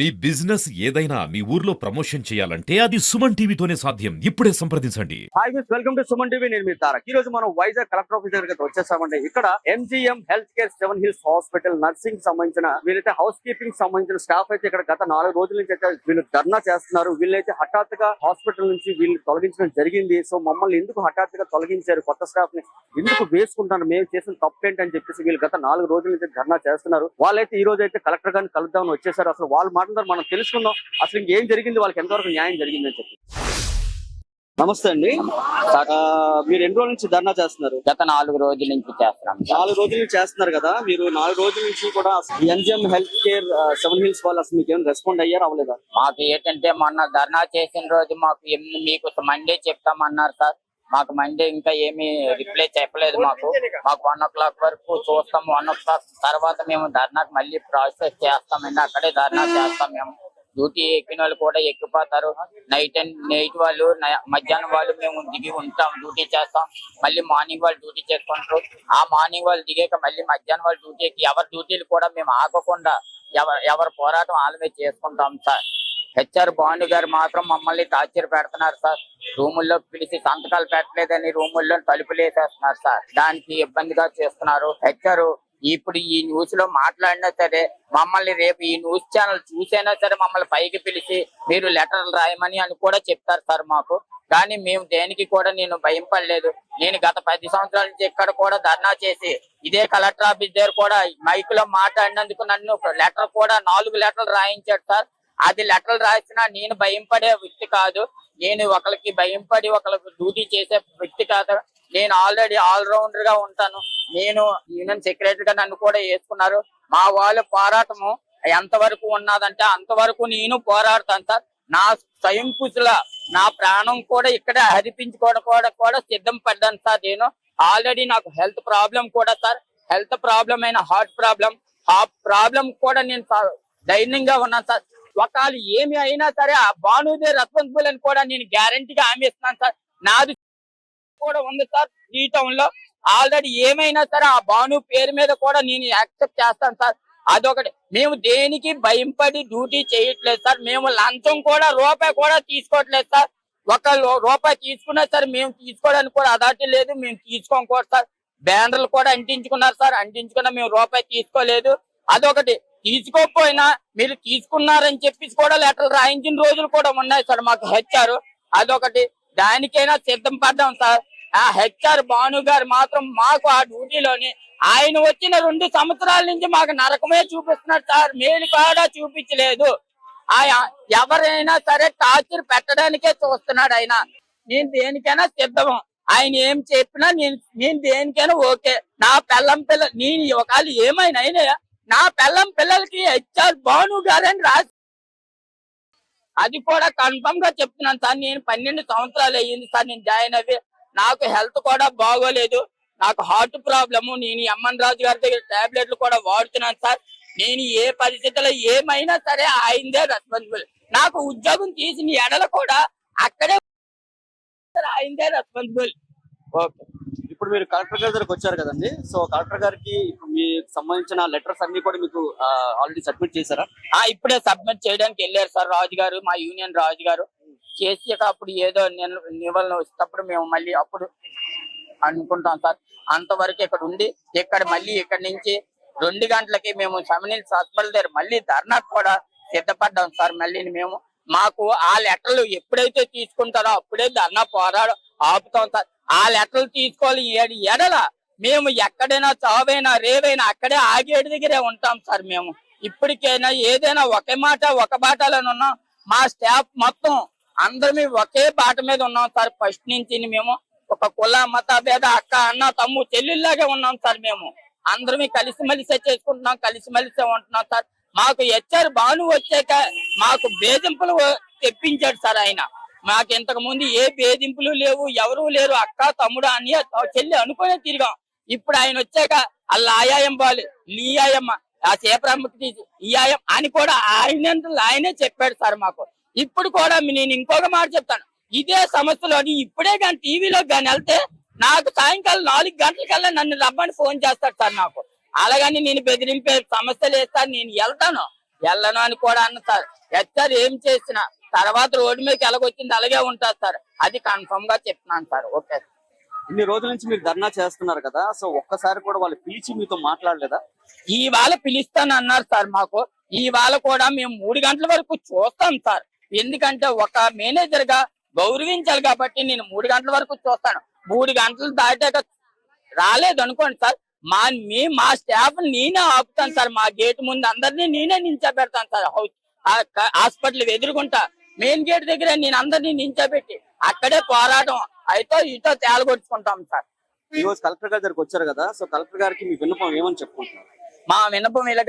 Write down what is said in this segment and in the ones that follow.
మీ business ఏదైనా మీ ఊర్లో promotion చేయాలంటే అది సుమన్ టీవీతోనే సాధ్యం. ఇప్పుడే సంప్రదించండి. Hi miss, welcome to Suman TV. నేను మీ తారక్. ఈ రోజు మనం వైజాగ్ కలెక్టర్ ఆఫీస్ దగ్గర వచ్చేసామండి. ఇక్కడ MGM health care seven hills hospital nursing సంబంధించిన వీళ్ళైతే హౌస్ కీపింగ్ సంబంధించిన స్టాఫ్ అయితే ఇక్కడ గత 4 రోజుల నుంచి అయితే వీళ్ళు ధర్నా చేస్తున్నారు. వీళ్ళైతే హఠాత్తుగా హాస్పిటల్ నుంచి వీళ్ళు తొలగించడం జరిగింది. సో మమ్మల్ని ఎందుకు హఠాత్తుగా తొలగించారు, కొత్త స్టాఫ్ ని ఎందుకు వేసుకుంటారు, మేము చేసిన తప్పేంటి అని చెప్పేసి వీళ్ళు గత 4 రోజుల నుంచి ధర్నా చేస్తున్నారు. వాళ్ళైతే ఈ రోజు అయితే కలెక్టర్ గారిని కలుద్దామని వచ్చేసారు. అసలు వాళ్ళ మాటలు మనం తెలుసుకుందాం, అసలు ఇంకేం జరిగింది, వాళ్ళకి ఎంతవరకు న్యాయం జరిగింది అని చెప్పి. నమస్తే అండి. మీరు ఎన్ని రోజుల నుంచి ధర్నా చేస్తున్నారు? గత 4 రోజుల నుంచి చేస్తున్నాం. 4 రోజుల నుంచి చేస్తున్నారు కదా. మీరు 4 రోజుల నుంచి కూడా NGM health care seven hills వాళ్ళు అసలు మీకు ఏమైనా రెస్పాండ్ అయ్యారు అవ్వలేదా? మాకు ఏంటంటే మొన్న ధర్నా చేసిన రోజు మాకు మీకు మండే చెప్తామన్నారు సార్. మాకు మండే ఇంకా ఏమీ రిప్లై చెప్పలేదు. మాకు 1 o'clock వరకు చూస్తాం. 1 o'clock తర్వాత మేము ధర్నాకు మళ్ళీ ప్రాసెస్ చేస్తామండి. అక్కడే ధర్నా చేస్తాం. మేము డ్యూటీ ఎక్కిన వాళ్ళు కూడా ఎక్కిపోతారు. నైట్ వాళ్ళు, మధ్యాహ్నం వాళ్ళు మేము దిగి ఉంటాం, డ్యూటీ చేస్తాం. మళ్ళీ మార్నింగ్ వాళ్ళు డ్యూటీ చేసుకుంటారు. ఆ మార్నింగ్ వాళ్ళు దిగాక మళ్ళీ మధ్యాహ్నం వాళ్ళు డ్యూటీ ఎక్కి ఎవరి డ్యూటీలు కూడా మేము ఆగకుండా ఎవరి పోరాటం వాళ్ళమే చేసుకుంటాం సార్. హెచ్ఆర్ భాను గారు మాత్రం మమ్మల్ని టార్చర్ పెడుతున్నారు సార్. రూముల్లో పిలిచి సంతకాలు పెట్టలేదని రూముల్లో తలుపులు వేసేస్తున్నారు సార్. దానికి ఇబ్బందిగా చేస్తున్నారు. హెచ్ఆర్ ఇప్పుడు ఈ న్యూస్ లో మాట్లాడినా సరే మమ్మల్ని రేపు ఈ న్యూస్ ఛానల్ చూసైనా సరే మమ్మల్ని పైకి పిలిచి మీరు లెటర్లు రాయమని అని కూడా చెప్తారు సార్ మాకు. కానీ మేము దేనికి కూడా నేను భయం పడలేదు. నేను గత 10 సంవత్సరాల నుంచి ఇక్కడ కూడా ధర్నా చేసి ఇదే కలెక్టర్ ఆఫీస్ దగ్గర కూడా మైక్ లో మాట్లాడినందుకు నన్ను లెటర్ కూడా 4 లెటర్లు రాయించాడు సార్. అది లెటర్లు రాసినా నేను భయం పడే వ్యక్తి కాదు. నేను ఒకరికి భయం పడి ఒకరికి డ్యూటీ చేసే వ్యక్తి కాదు. నేను ఆల్రెడీ ఆల్రౌండర్ గా ఉంటాను. నేను యూనియన్ సెక్రటరీగా నన్ను కూడా వేసుకున్నారు. మా వాళ్ళ పోరాటము ఎంతవరకు ఉన్నదంటే అంతవరకు నేను పోరాడతాను సార్. నా స్వయం కుశల నా ప్రాణం కూడా ఇక్కడ హరిపించుకోవడం కూడా సిద్ధం పడ్డాను సార్. నేను ఆల్రెడీ నాకు హెల్త్ ప్రాబ్లం కూడా సార్, హెల్త్ ప్రాబ్లం అయిన హార్ట్ ప్రాబ్లం, ఆ ప్రాబ్లం కూడా నేను ధైర్యంగా ఉన్నాను సార్. ఒకవేళ ఏమి అయినా సరే ఆ భానుదే రెస్పాన్సిబుల్ అని కూడా నేను గ్యారంటీగా హామీ ఇస్తున్నాను సార్. నాది కూడా ఉంది సార్ ఈ టౌన్ లో. ఆల్రెడీ ఏమైనా సరే ఆ భాను పేరు మీద కూడా నేను యాక్సెప్ట్ చేస్తాను సార్. అదొకటి. మేము దేనికి భయం పడి డ్యూటీ చేయట్లేదు సార్. మేము లంచం కూడా రూపాయి కూడా తీసుకోవట్లేదు సార్. ఒక రూపాయి తీసుకున్నా సరే మేము తీసుకోవడానికి కూడా అథారిటీ లేదు. మేము తీసుకోకూడదు సార్. బ్యానర్లు కూడా అంటించుకున్నారు సార్. అంటించుకున్నా మేము రూపాయి తీసుకోలేదు. అదొకటి. తీసుకోకపోయినా మీరు తీసుకున్నారని చెప్పేసి కూడా లెటర్లు రాయించిన రోజులు కూడా ఉన్నాయి సార్ మాకు హెచ్ఆర్. అదొకటి. దానికైనా సిద్ధం పడ్డాం సార్. ఆ హెచ్ఆర్ భాను గారు మాత్రం మాకు ఆ డ్యూటీలోని ఆయన వచ్చిన 2 సంవత్సరాల నుంచి మాకు నరకమే చూపిస్తున్నాడు సార్. మేలు కూడా చూపించలేదు. ఎవరైనా సరే టార్చర్ పెట్టడానికే చూస్తున్నాడు ఆయన. నేను దేనికైనా సిద్ధము. ఆయన ఏం చెప్పినా నేను దేనికైనా ఓకే. నా నేను ఒకవేళ ఏమైనా అయినా నా పిల్లలకి హెచ్ఆర్ భాను గారని రాసి అది కూడా కన్ఫర్మ్ గా చెప్తున్నాను సార్. నేను 12 సంవత్సరాలు అయ్యింది సార్ నేను జాయిన్ అయ్యి. నాకు హెల్త్ కూడా బాగోలేదు. నాకు హార్ట్ ప్రాబ్లము. నేను ఎమ్ఎన్ రాజు గారి దగ్గర టాబ్లెట్లు కూడా వాడుతున్నాను సార్. నేను ఏ పరిస్థితుల్లో ఏమైనా సరే ఆయనదే రెస్పాన్సిబుల్. నాకు ఉద్యోగం తీసిన ఎడల కూడా అక్కడే ఆయనదే రెస్పాన్సిబుల్. ఓకే. ఇప్పుడు మీరు కలెక్టర్ గారి దగ్గరకు వచ్చారు కదండి. సో కలెక్టర్ గారికి మీకు సంబంధించిన లెటర్స్ అన్ని కూడా మీకు ఆల్రెడీ సబ్మిట్ చేశారా? ఇప్పుడే సబ్మిట్ చేయడానికి వెళ్ళారు సార్ రాజు గారు, మా యూనియన్ రాజు గారు. చేసాక అప్పుడు ఏదో నివలన వచ్చేటప్పుడు మేము మళ్ళీ అప్పుడు అనుకుంటాం సార్. అంతవరకు ఇక్కడ ఉండి మళ్ళీ ఇక్కడ నుంచి 2 గంటలకి మేము సెవెన్ హాస్పిటల్ దగ్గర మళ్ళీ ధర్నాకు కూడా సిద్ధపడ్డాం సార్. మళ్ళీ మేము మాకు ఆ లెటర్లు ఎప్పుడైతే తీసుకుంటారో అప్పుడే ధర్నా ఆపుతాం సార్. ఆ లెటర్లు తీసుకోవాలి ఎడల మేము ఎక్కడైనా చావైనా రేవైనా అక్కడే ఆగేటి దగ్గరే ఉంటాం సార్. మేము ఇప్పటికైనా ఏదైనా ఒకే మాట ఒక బాటలోనే ఉన్నాం. మా స్టాఫ్ మొత్తం అందరమీ ఒకే బాట మీద ఉన్నాం సార్. ఫస్ట్ నుంచి మేము ఒక కుల మత భేద అక్క అన్న తమ్ము చెల్లెల్లాగే ఉన్నాం సార్. మేము అందరమీ కలిసిమెలిసే చేసుకుంటున్నాం, కలిసిమెలిసే ఉంటున్నాం సార్. మాకు హెచ్ఆర్ భాను వచ్చాక మాకు బేదింపులు తెప్పించాడు సార్ ఆయన. మాకు ఇంతకు ముందు ఏ బేదింపులు లేవు, ఎవరూ లేరు. అక్క తమ్ముడు అని చెల్లి అనుకునే తిరిగాం. ఇప్పుడు ఆయన వచ్చాక అలా ఆయాయం బాలు నీ ఆయమ్మ ఆ చేపరమ్మకి ఈ ఆయం అని కూడా ఆయనే చెప్పాడు సార్ మాకు. ఇప్పుడు కూడా నేను ఇంకొక మాట చెప్తాను. ఇదే సమస్యలోని ఇప్పుడే కానీ టీవీలో కానీ వెళ్తే నాకు సాయంకాలం 4 గంటలకల్లా నన్ను రమ్మని ఫోన్ చేస్తాడు సార్ నాకు. అలాగని నేను బెదిరింపే సమస్యలు వేస్తాను. నేను వెళ్తాను. వెళ్ళను అని కూడా అన్న సార్. హెచ్ఆర్ ఏం చేసినా తర్వాత రోడ్డు మీదకి ఎలాగొచ్చింది అలాగే ఉంటుంది సార్. అది కన్ఫర్మ్ గా చెప్తున్నాను సార్. ఓకే. ఇన్ని రోజుల నుంచి మీరు ధర్నా చేస్తున్నారు కదా, సో ఒక్కసారి కూడా వాళ్ళు పిలిచి మీతో మాట్లాడలేదా? ఇవాళ పిలుస్తాను అన్నారు సార్ మాకు. ఇవాళ కూడా మేము 3 గంటల వరకు చూస్తాం సార్. ఎందుకంటే ఒక మేనేజర్ గా గౌరవించాలి కాబట్టి నేను 3 గంటల వరకు చూస్తాను. 3 గంటలు దాటాక రాలేదు అనుకోండి సార్, మా స్టాఫ్ నేనే ఆపుతాను సార్. మా గేట్ ముందు అందరినీ నేనే నించోబెడతాను సార్. హాస్పిటల్ ఎదురుకుంటా మెయిన్ గేట్ దగ్గర నేను అందరినీ నించోబెట్టి అక్కడే పోరాటం అయితే ఇటో తేలగొట్టుకుంటాం సార్. ఈ రోజు కలెక్టర్ గారి దగ్గరికి వచ్చారు కదా, సో కలెక్టర్ గారికి మీ విన్నపం ఏమని చెప్పుకుంటున్నారు? మా విన్నపం ఇలా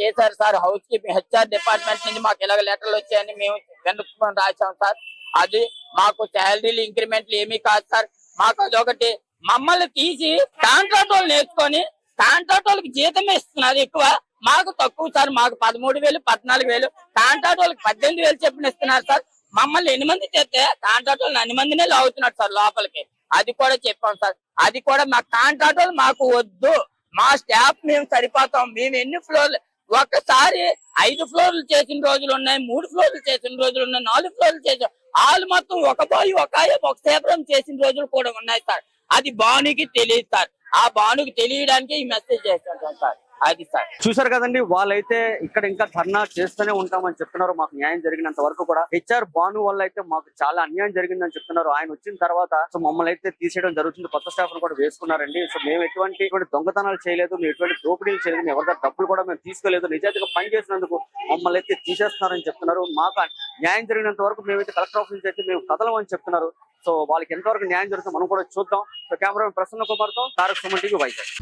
చేశారు sir. House keeping HR department నుంచి మాకు ఇలాగ లెటర్లు వచ్చాయని మేము విన్నపం రాశాం సార్. అది మాకు శాలరీలు ఇంక్రిమెంట్లు ఏమీ కాదు సార్. మాకు అదొకటి, మమ్మల్ని తీసి కాంట్రాక్ట్ వాళ్ళు నేర్చుకొని కాంట్రాక్ట్ వాళ్ళకి జీతం ఇస్తున్నారు ఎక్కువ, మాకు తక్కువ సార్. మాకు 13,000 14,000, కాంట్రాక్ట్ వాళ్ళకి 18,000 చెప్పిన ఇస్తున్నారు సార్. మమ్మల్ని 8 మంది చేస్తే కాంట్రాక్ట్ వాళ్ళు 2 మందినే లాగుతున్నారు సార్ లోపలికి. అది కూడా చెప్పాం సార్. అది కూడా మా కాంట్రాక్ట్ వాళ్ళు మాకు వద్దు, మా స్టాఫ్ మేము సరిపోతాం. మేము ఎన్ని ఫ్లోర్లు, ఒక్కసారి 5 ఫ్లోర్లు చేసిన రోజులు ఉన్నాయి, 3 ఫ్లోర్లు చేసిన రోజులు ఉన్నాయి, 4 ఫ్లోర్లు చేసిన వాళ్ళు మొత్తం ఒక బాయ్ ఒక సేపరం చేసిన రోజులు కూడా ఉన్నాయి సార్. అది భానుకి తెలియదు సార్. ఆ భానుకి తెలియడానికి ఈ మెసేజ్ చేస్తాం సార్. అది సార్. చూసారు కదండి, వాళ్ళైతే ఇక్కడ ఇంకా ధర్నా చేస్తూనే ఉంటామని చెప్తున్నారు. మాకు న్యాయం జరిగినంత వరకు కూడా హెచ్ఆర్ భాను వల్ల అయితే మాకు చాలా అన్యాయం జరిగిందని చెప్తున్నారు. ఆయన వచ్చిన తర్వాత సో మమ్మల్ని అయితే తీసేయడం జరుగుతుంది. కొత్త స్టాఫ్ కూడా వేసుకున్నారండి. సో మేము ఎటువంటి దొంగతనాలు చేయలేదు, మేము ఎటువంటి దోపిడీలు చేయలేదు, మేము ఎవరి డబ్బులు కూడా మేము తీసుకోలేదు. నిజాయితీగా పని చేసినందుకు మమ్మల్ని అయితే తీసేస్తున్నారని చెప్తున్నారు. మాకు న్యాయం జరిగినంత వరకు మేమైతే కలెక్టర్ ఆఫీస్ నుంచి అయితే మేము కదలమని చెప్తున్నారు. సో వాళ్ళకి ఎంతవరకు న్యాయం జరుగుతుందో మనం కూడా చూద్దాం. సో కెమెరా ప్రసన్న కుమార్తో తారక్ సుమన్ టీవీ వైజాగ్.